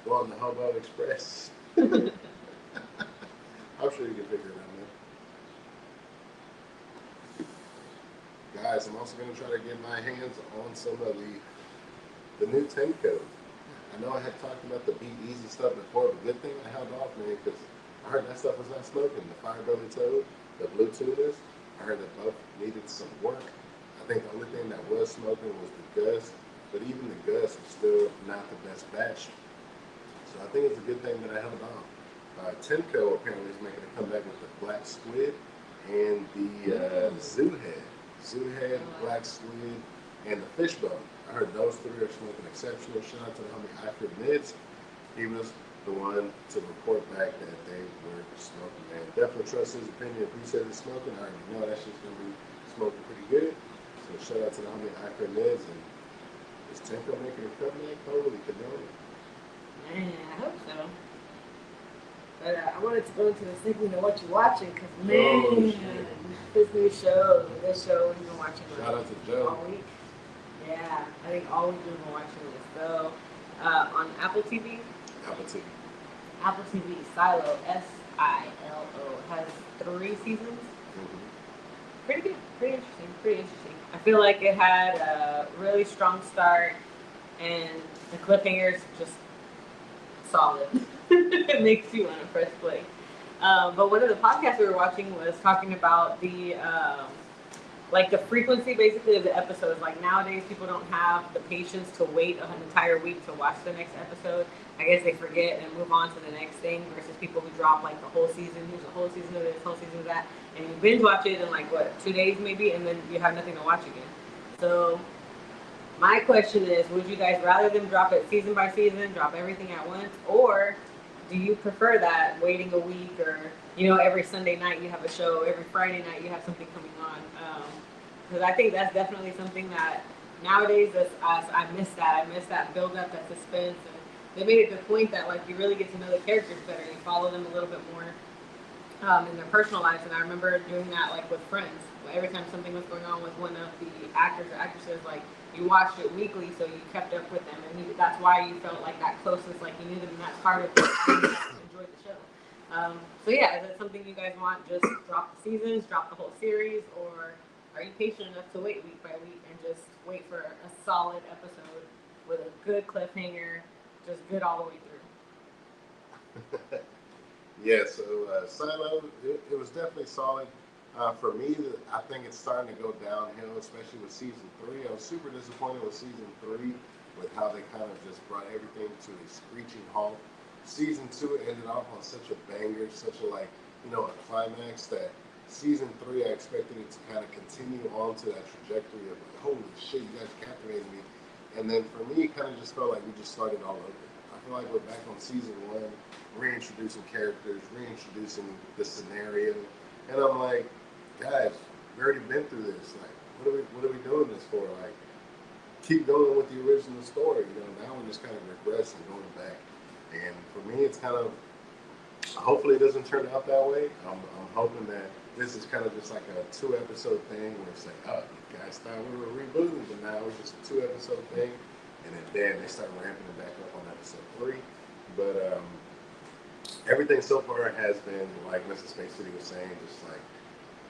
go on the Hobo Express. I'm sure you can figure it out, man. Guys, I'm also going to try to get my hands on some of the new 10 code. I know I had talked about the Be Easy stuff before, but good thing I held off, man, because I heard that stuff was not smoking. The Firebelly Toad, the Blue Tuners, I heard that both needed some work. I think the only thing that was smoking was the Gus, but even the Gus is still not the best batch. So I think it's a good thing that I held on. Tenco apparently is making a comeback with the Black Squid and the Zoo Head. Zoo Head, Black Squid, and the Fishbone. I heard those three are smoking exceptional. Shout out to the homie Ifrid Mids. He was the one to report back that they were smoking, man. Definitely trust his opinion. If he says it's smoking, I already know that shit's gonna be smoking pretty good. So shout out to the homie Ifrid Mids. And is Tenko making a comeback? Holy cannoli. Man, I hope so. But I wanted to go into this thinking of what you're watching, because man, this new show, we've been watching Shout out to Joe. all week. Yeah, I think all week we've been watching this. So on Apple TV, Apple TV. Silo, Silo, has 3 seasons. Pretty good, pretty interesting. I feel like it had a really strong start, and the cliffhangers just solid. It makes you want to press play. But one of the podcasts we were watching was talking about the the frequency basically of the episodes. Like nowadays people don't have the patience to wait an entire week to watch the next episode. I guess they forget and move on to the next thing versus people who drop like the whole season. Here's a whole season of this, whole season of that, and you binge watch it in 2 days maybe, and then you have nothing to watch again. So my question is, would you guys rather them drop it season by season, drop everything at once, or do you prefer that waiting a week, or every Sunday night you have a show, every Friday night you have something coming on? Because I think that's definitely something that nowadays I miss that. I miss that build up, that suspense, and they made it the point that you really get to know the characters better. You follow them a little bit more in their personal lives, and I remember doing that with Friends. Every time something was going on with one of the actors or actresses, you watched it weekly, so you kept up with them, and that's why you felt that closeness, you knew them in that part of it, and you enjoyed the show. So yeah, is that something you guys want? Just drop the seasons, drop the whole series, or are you patient enough to wait week by week and just wait for a solid episode with a good cliffhanger, just good all the way through? Yeah, so Silo, it was definitely solid. For me, I think it's starting to go downhill, especially with season 3. I was super disappointed with season 3 with how they kind of just brought everything to a screeching halt. Season 2 ended off on such a banger, such a a climax that season 3 I expected it to kind of continue on to that trajectory of holy shit, you guys captivated me. And then for me, it kind of just felt like we just started all over. I feel like we're back on season one, reintroducing characters, reintroducing the scenario, and I'm like, guys, we already been through this. Like, what are we doing this for? Like, keep going with the original story. You know, now we're just kind of regressing, going back. And for me, it's kind of, hopefully it doesn't turn out that way. I'm hoping that this is kind of just like a 2-episode thing where it's like, oh, you guys thought we were rebooting, but now it's just a 2-episode thing. And then bam, they start ramping it back up on episode 3. But everything so far has been, like Mrs. Space City was saying, just like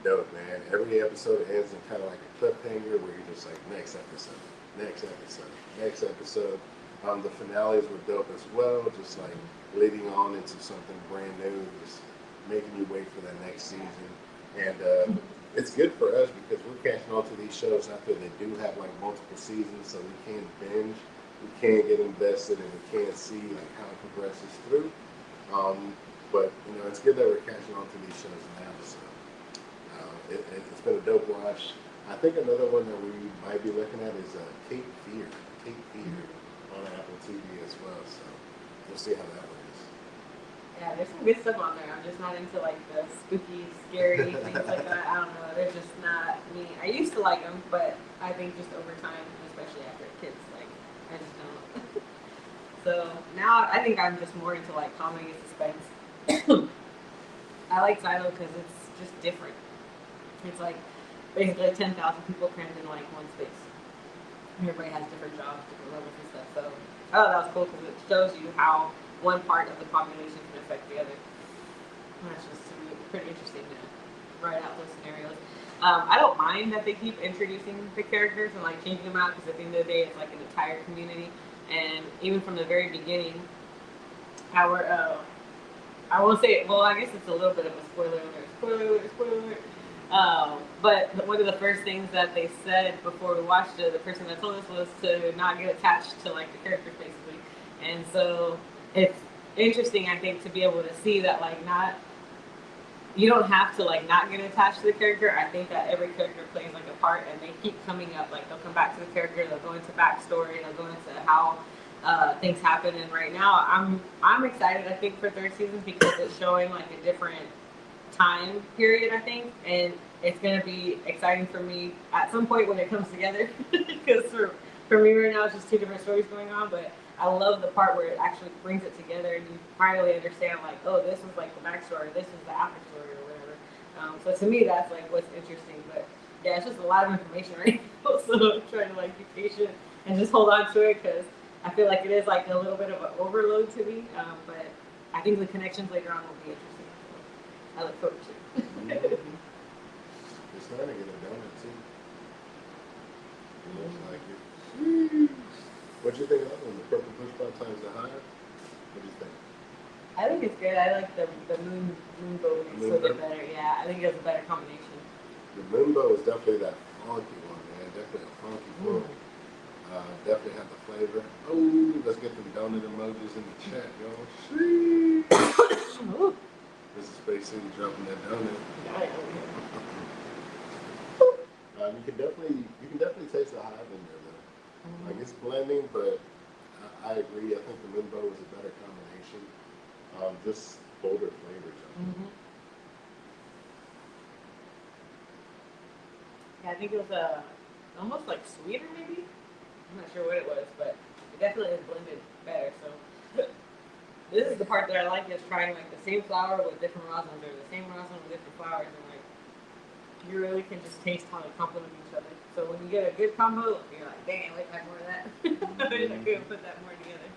dope, man. Every episode ends in kind of like a cliffhanger where you're just like, next episode, next episode, next episode. The finales were dope as well, just like leading on into something brand new, just making you wait for that next season. And it's good for us because we're catching on to these shows after they do have like multiple seasons, so we can binge, we can get invested, and we can see like how it progresses through. But you know, it's good that we're catching on to these shows now. So it's been a dope watch. I think another one that we might be looking at is Cape Fear. Cape Fear on Apple TV as well. So we'll see how that works. Yeah, there's some good stuff on there. I'm just not into like the spooky, scary things like that. I don't know. They're just not me. I used to like them, but I think just over time, especially after kids, like I just don't. So now I think I'm just more into like comedy and suspense. I like Silo because it's just different. It's like basically 10,000 people crammed in like one space. Everybody has different jobs, different levels and stuff. So I thought that was cool because it shows you how one part of the population can affect the other. And that's just pretty interesting to write out those scenarios. I don't mind that they keep introducing the characters and like changing them out because at the end of the day, it's like an entire community. And even from the very beginning, our I won't say it. Well, I guess it's a little bit of a spoiler alert. Spoiler alert. Spoiler alert. But one of the first things that they said before we watched it, the person that told us, was to not get attached to like the characters basically. And so it's interesting, I think, to be able to see that like you don't have to like not get attached to the character. I think that every character plays like a part, and they keep coming up. Like they'll come back to the character, they'll go into backstory, they'll go into how things happen. And right now, I'm excited. I think for 3rd season because it's showing like a different time period, I think, and it's gonna be exciting for me at some point when it comes together. Because for me right now, it's just 2 different stories going on, but I love the part where it actually brings it together and you finally understand like, oh, this was like the backstory, this is the after story or whatever. So to me, that's like what's interesting. But yeah, it's just a lot of information right now, so I'm trying to like be patient and just hold on to it because I feel like it is like a little bit of an overload to me. But I think the connections later on will be interesting. So I look forward to it. It's starting to get a donut too. Looks like it. What'd you think of that one? The Purple Push Ball times the higher? What do you think? I think it's good. I like the moon bow makes it a bit better. Yeah, I think it's a better combination. The Moonbow is definitely that funky one, man. Definitely a funky one. Definitely have the flavor. Oh, let's get them donut emojis in the chat, y'all. This is Space City dropping that donut. You can definitely taste the hive in there though. Like it's blending, but I agree. I think the Moonbow is a better combination. Just bolder flavors. Yeah, I think it was almost like sweeter maybe. I'm not sure what it was, but it definitely is blended better. So this is the part that I like, is trying like the same flour with different rosins or the same rosin with different flowers, and like you really can just taste how they complement each other. So when you get a good combo, you're like, dang, I wish I had more of that. I wish I could put that more together.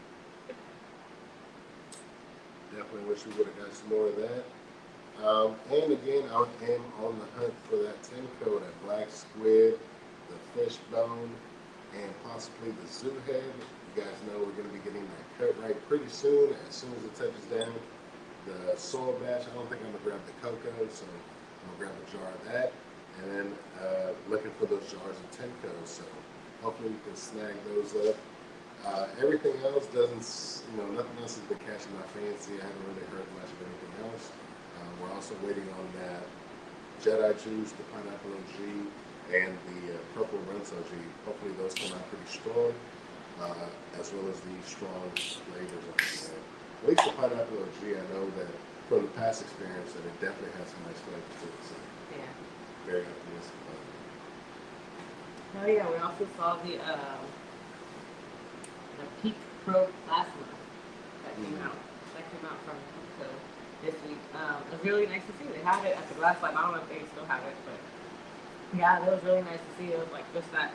Definitely wish we would have got some more of that. And again, I am on the hunt for that 10 code, that black squid, the fish bone, and possibly the zoo head. You guys know we're going to be getting that cut right pretty soon as it touches down. The soil batch, I don't think I'm going to grab the cocoa, so I'm going to grab a jar of that. And then looking for those jars of 10 codes, so hopefully we can snag those up. Everything else doesn't, nothing else has been catching my fancy. I haven't really heard much of anything else. We're also waiting on that Jedi Juice, the Pineapple OG, and the Purple Rinse OG. Hopefully those come out pretty strong, as well as the strong flavors of at least the pineapple OG, I know that from the past experience that it definitely has some nice flavor to it. So Yeah. very optimistic about it. Oh yeah, we also saw the Peak Pro Plasma that came out. That came out from Pico this week. It was really nice to see. They had it at the Glass Lab. I don't know if they still have it, but yeah, that was really nice to see. It was like just that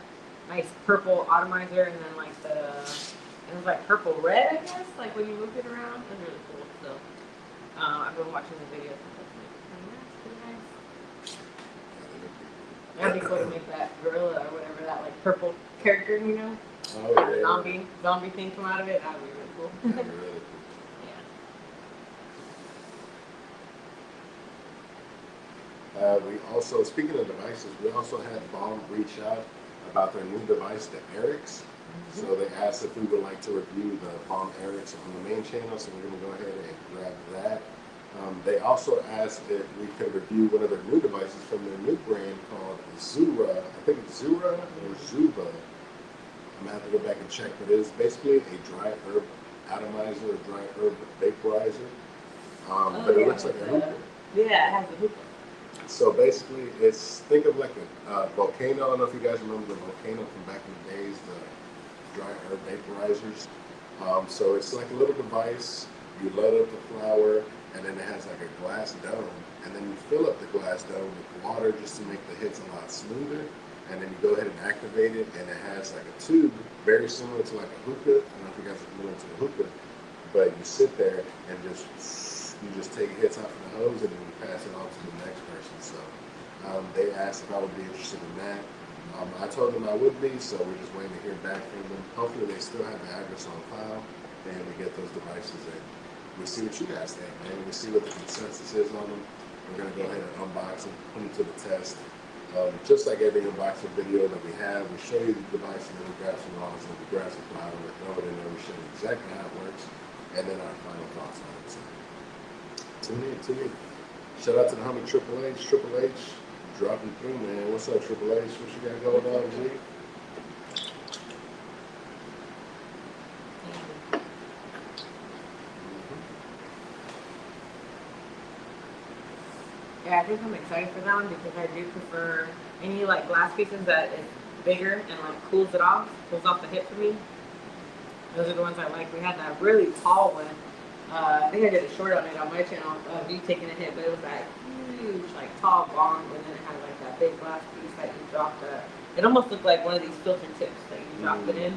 nice purple atomizer, and then like it was like purple red, I guess. Like when you move it around, it was really cool. So I've been watching the videos. And it's like, oh, yeah, it's pretty nice. That'd be cool to make that gorilla or whatever that like purple character, you know, Oh, have a yeah. zombie thing come out of it. That'd be really cool. That'd be really cool. We also, speaking of devices, we also had Balm reach out about their new device, the Eric's. So they asked if we would like to review the Balm Eric's on the main channel, so we're going to go ahead and grab that. They also asked if we could review one of their new devices from their new brand called Zura. I think it's Zura or Zuba. I'm going to have to go back and check, but it is basically a dry herb atomizer, a dry herb vaporizer. But it looks like a hookah. Yeah, it has a hookah. So basically, think of like a volcano. I don't know if you guys remember the volcano from back in the days, the dry herb vaporizers. So it's like a little device. You load up the flower, and then it has like a glass dome, and then you fill up the glass dome with water just to make the hits a lot smoother. And then you go ahead and activate it, and it has like a tube very similar to like a hookah. I don't know if you guys are familiar with a hookah, but you sit there and you just take hits out from the hose, and then you pass it on to the next person. So they asked if I would be interested in that. I told them I would be, so we're just waiting to hear back from them. Hopefully they still have the address on file, and we get those devices in. We see what you guys think, man. We see what the consensus is on them. We're going to go ahead and unbox them, put them to the test. Just like every unboxing video that we have, we show you the device, and then we grab some rods, and we grab some flour, we throw it in there, we show you exactly how it works, and then our final thoughts on it. So, tune in. Shout out to the homie Triple H. Triple H, dropping through, man. What's up, Triple H? What you got going on, G? Yeah, I think I'm excited for that one because I do prefer any like glass pieces that is bigger and like cools off the hit for me. Those are the ones I like. We had that really tall one. I think I did a short on it on my channel of you taking a hit, but it was that huge, like tall bong, and then it had like that big glass piece that you dropped. It almost looked like one of these filter tips that you dropped it in.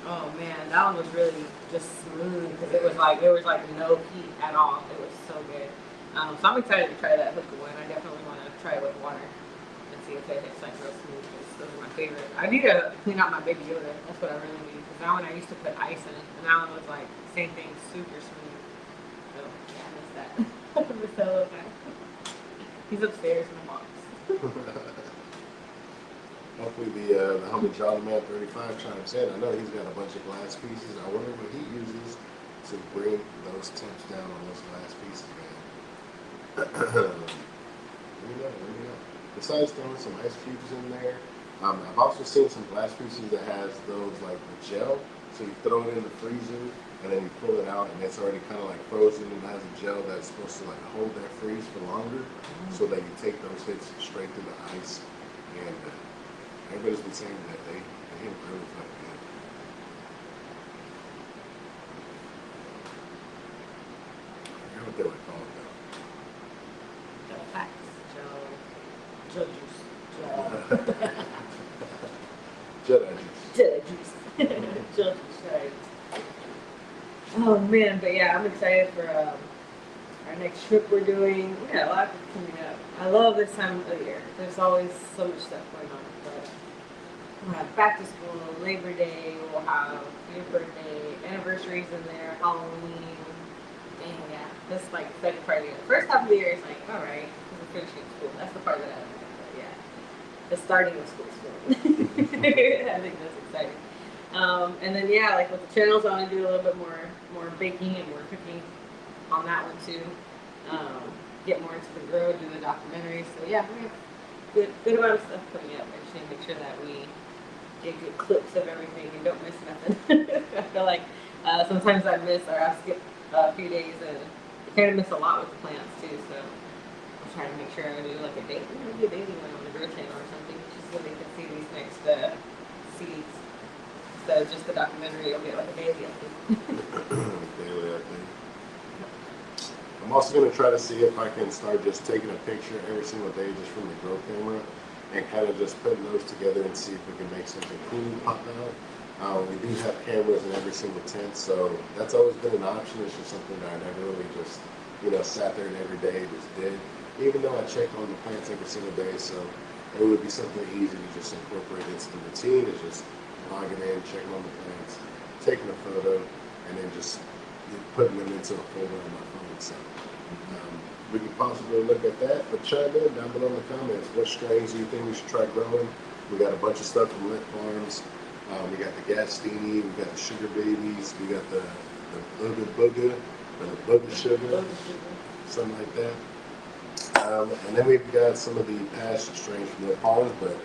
Oh man, that one was really just smooth because it was like there was like no heat at all. It was so good. So I'm excited to try that hookah one. I definitely want to try it with water and see if it hits like real smooth. Those are my favorite. I need to clean out my Baby Yoda. That's what I really need. Because that one I used to put ice in it, and that one was like same thing, super smooth. So yeah, I miss that. I miss that little guy. He's upstairs in the box. Hopefully the homie Jolly Man 35 chimes in. I know he's got a bunch of glass pieces. I wonder what he uses to bring those temps down on those glass pieces, man. Let me know. Besides throwing some ice cubes in there, I've also seen some glass pieces that has those like the gel. So you throw it in the freezer and then you pull it out and it's already kind of like frozen and has a gel that's supposed to like hold that freeze for longer, so that you take those hits straight through the ice. And everybody's been saying that they hit really fucking good. I forgot what they were called though. Joe juice. Joe juice, right. Oh man, but yeah, I'm excited for our next trip we're doing. We got a lot coming up. I love this time of the year. There's always so much stuff going on. But we'll have back to school, Labor Day, we'll have your birthday, anniversaries in there, Halloween. And yeah, this is like the second part of the year. The first half of the year is like, all right, we're finishing school. That's the part that I like. But yeah, the starting of school is fun. I think that's exciting. And then yeah, like with the channels, I want to do a little bit more baking and more cooking on that one too. Get more into the grow, do the documentary. So yeah, we have good amount of stuff coming up. I just need to make sure that we get good clips of everything and don't miss nothing. I feel like sometimes I miss or I skip a few days, and I kind of miss a lot with the plants too. So I'm trying to make sure I do like a daily, maybe a daily one on the grow channel or something, just so they can see these next seeds. So just the documentary, you'll get like a daily update. Daily, I think. I'm also going to try to see if I can start just taking a picture every single day just from the grow camera and kind of just putting those together and see if we can make something cool pop out. We do have cameras in every single tent, so that's always been an option. It's just something that I never really just, sat there and every day just did. Even though I check on the plants every single day, so it would be something easy to just incorporate into the routine. Is just logging in, checking on the plants, taking a photo, and then just putting them into a folder on my phone. So we can possibly look at that, but chime in down below in the comments. What strains do you think we should try growing? We got a bunch of stuff from Lit Farms. We got the Gastini, we got the Sugar Babies, we got the Booga Booga, or the Booga Sugar, something like that. And then we've got some of the past strains from Lit Farms, but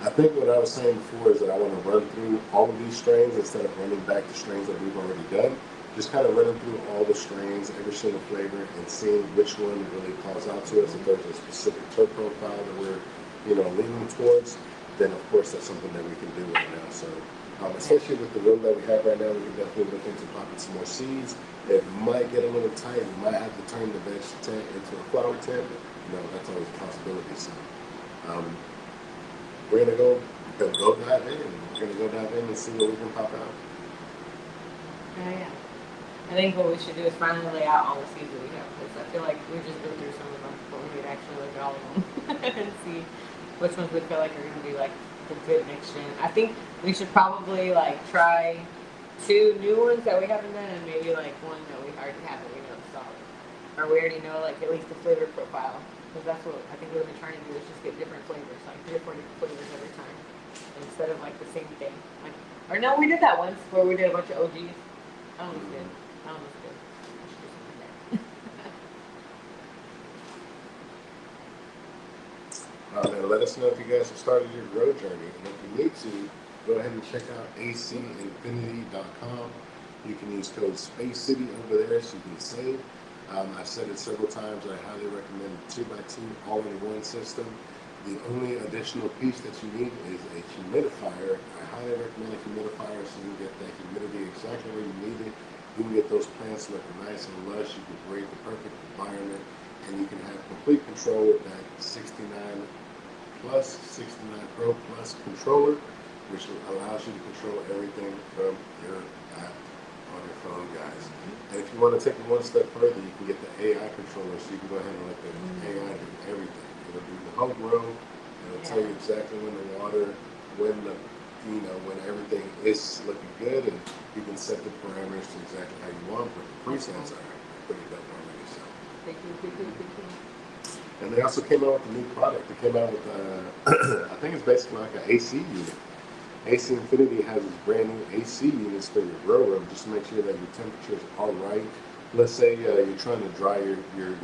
I think what I was saying before is that I want to run through all of these strains instead of running back to strains that we've already done. Just kind of running through all the strains, every single flavor, and seeing which one really calls out to us. If there's a specific terp profile that we're, leaning towards, then of course that's something that we can do right now. So, especially with the room that we have right now, we can definitely look into popping some more seeds. It might get a little tight. We might have to turn the veg tent into a flower tent, but that's always a possibility. So, we're gonna go dive in. We're gonna go dive in and see what we can pop out. Oh yeah. I think what we should do is finally lay out all the seeds that we have, because I feel like we just go through some of them, but we need to actually look at all of them and see which ones we feel like are going to be like the good next gen. I think we should probably like try 2 new ones that we haven't done, and maybe like one that we already have that we know is solid, or we already know like at least the flavor profile, because that's what I think we've been trying to do, is just get different flavors, like 3 or 4 different flavors every time, instead of like the same thing. Like, or no, we did that once where we did a bunch of OGs. I almost did. I almost did. I should do something like that. And let us know if you guys have started your grow journey. And if you need to, go ahead and check out acinfinity.com. You can use code SpaceCity over there so you can save. I've said it several times. I highly recommend the 2x2 all-in-one system. The only additional piece that you need is a humidifier. I highly recommend a humidifier so you can get that humidity exactly where you need it. You can get those plants looking nice and lush. You can create the perfect environment, and you can have complete control with that 69 Pro Plus controller, which allows you to control everything from your app on your phone, guys. And if you want to take it one step further, you can get the AI controller, so you can go ahead and let the AI do everything. It'll do the whole grow. It'll tell you exactly when to water, when when everything is looking good, and you can set the parameters to exactly how you want, but the presets are pretty dope already. So. Thank you. And they also came out with a new product. They came out with, I think it's basically like an AC unit. AC Infinity has these brand new AC units for your grow room, just to make sure that your temperatures are right. Let's say you're trying to dry your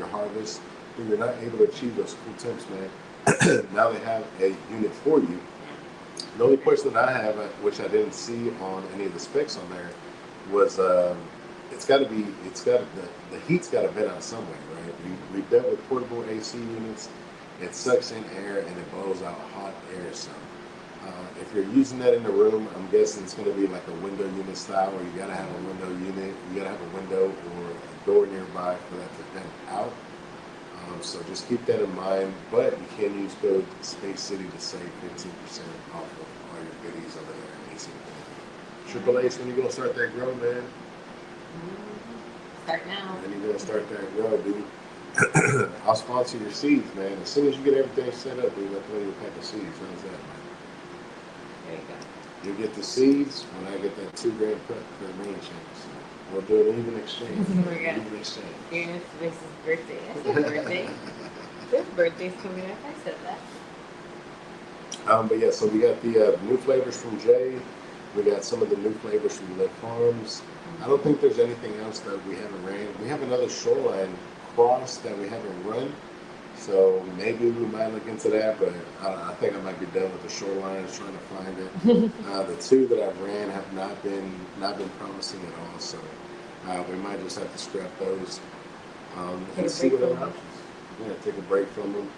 harvest, and you're not able to achieve those cool temps, man. Now they have a unit for you. The only question that I have, which I didn't see on any of the specs on there, was the heat's got to vent out some way, right? We've dealt with portable AC units. It sucks in air and it blows out hot air. So if you're using that in the room, I'm guessing it's going to be like a window unit style, where you got to have a window unit, you got to have a window or a door nearby for that to vent out. So just keep that in mind, but you can use code Space City to save 15% off of all your goodies over there in AC. Triple H, when you gonna start that grow, man? Start now. When you gonna start that grow, dude? I'll sponsor your seeds, man. As soon as you get everything set up, dude, I'll throw you a pack of seeds. How's that, man? There you go. You get the seeds when I get that $2 grand cut for the main chance. We'll do an even exchange. Even exchange. Here's Lisa's birthday. I said birthday. His birthday's coming up. I said that. But yeah, so we got the new flavors from Jay. We got some of the new flavors from Lit Farms. I don't think there's anything else that we haven't ran. We have another Shoreline cross that we haven't run. So maybe we might look into that, but I think I might be done with the Shorelines, trying to find it. The 2 that I've ran have not been promising at all. So We might just have to scrap those Take and a see break what from other them. options. Yeah, take a break from them.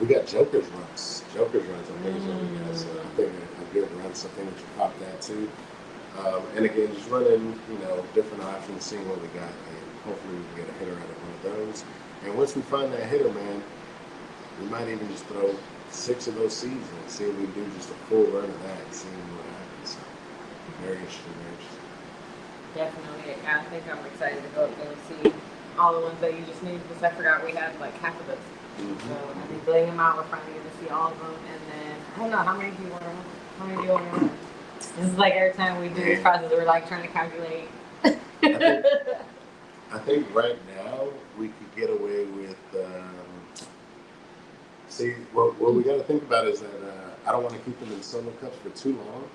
We got Joker's runs. Joker's runs, I think, is what we got. So I think a good run, something that you pop that too. And again, just running, different options, seeing what we got, and hopefully we can get a hitter out of one of those. And once we find that hitter, man, we might even just throw 6 of those seeds and see if we do just a full run of that and see what happens. So, very interesting, very interesting. Definitely. Yeah, I think I'm excited to go up there and see all the ones that you just named because I forgot we had like half of those. So I think laying them out, we're finally going to see all of them. And then, I don't know, how many do you want to run? How many do you want to run? This is like every time we do this process, we're like trying to calculate. I think right now we could get away with. See, what we got to think about is that I don't want to keep them in solo cups for too long.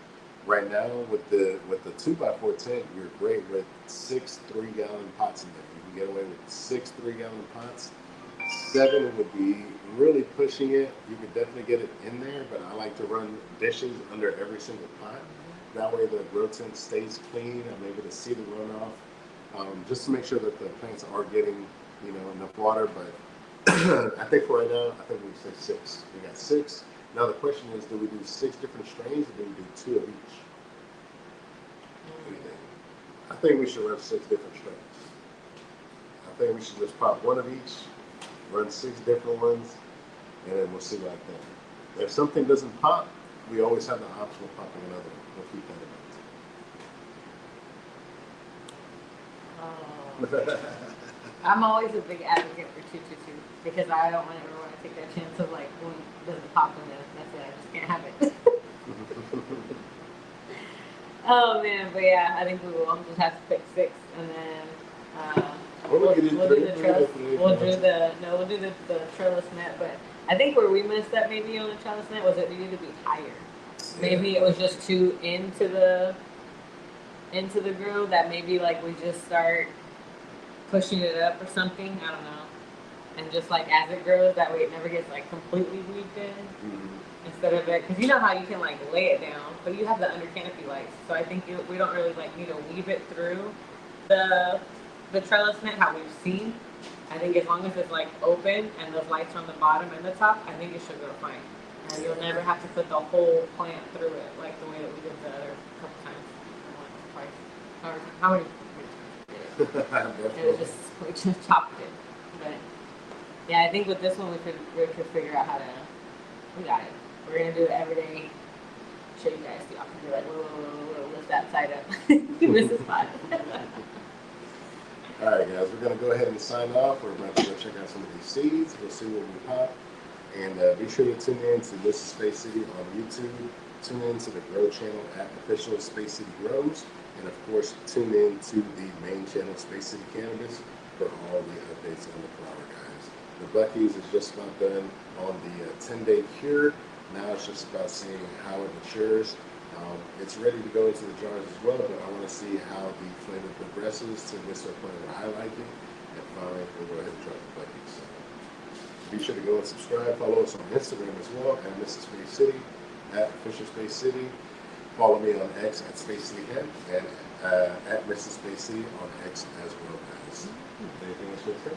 Right now, with the 2x4 tent, you're great with 6 3-gallon pots in there. You can get away with 6 3-gallon pots. 7 would be really pushing it. You could definitely get it in there, but I like to run dishes under every single pot. That way the grow tent stays clean. I'm able to see the runoff, just to make sure that the plants are getting, enough water. But I think for right now, I think we say 6. We got 6. Now the question is, do we do 6 different strains or do we do 2 of each? What do you think? I think we should run 6 different strains. I think we should just pop 1 of each, run 6 different ones, and then we'll see what I think. If something doesn't pop, we always have the option of popping another one. We'll keep that in mind. I'm always a big advocate for 222 because I don't ever want to take that chance of like one doesn't pop and then that's it. I just can't have it. Oh man, but yeah, I think we will just have to pick 6 and then we'll do the trellis. We'll do the trellis net. But I think where we messed up maybe on the trellis net was it needed to be higher. Maybe it was just too into the grill that maybe like we just start pushing it up or something. I don't know. And just like as it grows, that way it never gets like completely weaved in. Instead of it, because you know how you can like lay it down, but you have the under canopy lights. So I think we don't really like need to weave it through the trellis net how we've seen. I think as long as it's like open and those lights are on the bottom and the top, I think it should go fine. And you'll never have to put the whole plant through it like the way that we did the other couple times. Twice. How many? It was just we just chopped it. But yeah, I think with this one we could figure out how to. We got it. We're gonna do it every day. Show you guys. Y'all can be like, whoa, lift that side up. This is fun. All right, guys, we're going to go ahead and sign off. We're about to go check out some of these seeds. We'll see what we pop. And be sure to tune in to This is Space City on YouTube. Tune in to the Grow channel at Official Space City Grows. And, of course, tune in to the main channel, Space City Cannabis, for all the updates on the flower, guys. The Buc-ee's is just about done on the 10-day cure. Now it's just about seeing how it matures. It's ready to go into the jars as well, but I want to see how the flavor progresses to get to a point where I like it. And finally, we'll go ahead and try the Buc-ee's. So be sure to go and subscribe. Follow us on Instagram as well at Mrs. Space City, at Official Space City. Follow me on X at Space City Head and at Mrs. Space City on X as well, guys. Anything else to say?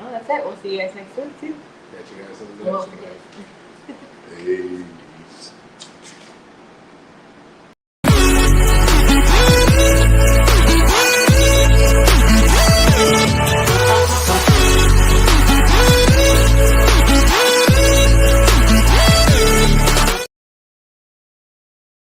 Oh, that's it. We'll see you guys next week, too. Catch you guys in the next one. Peace.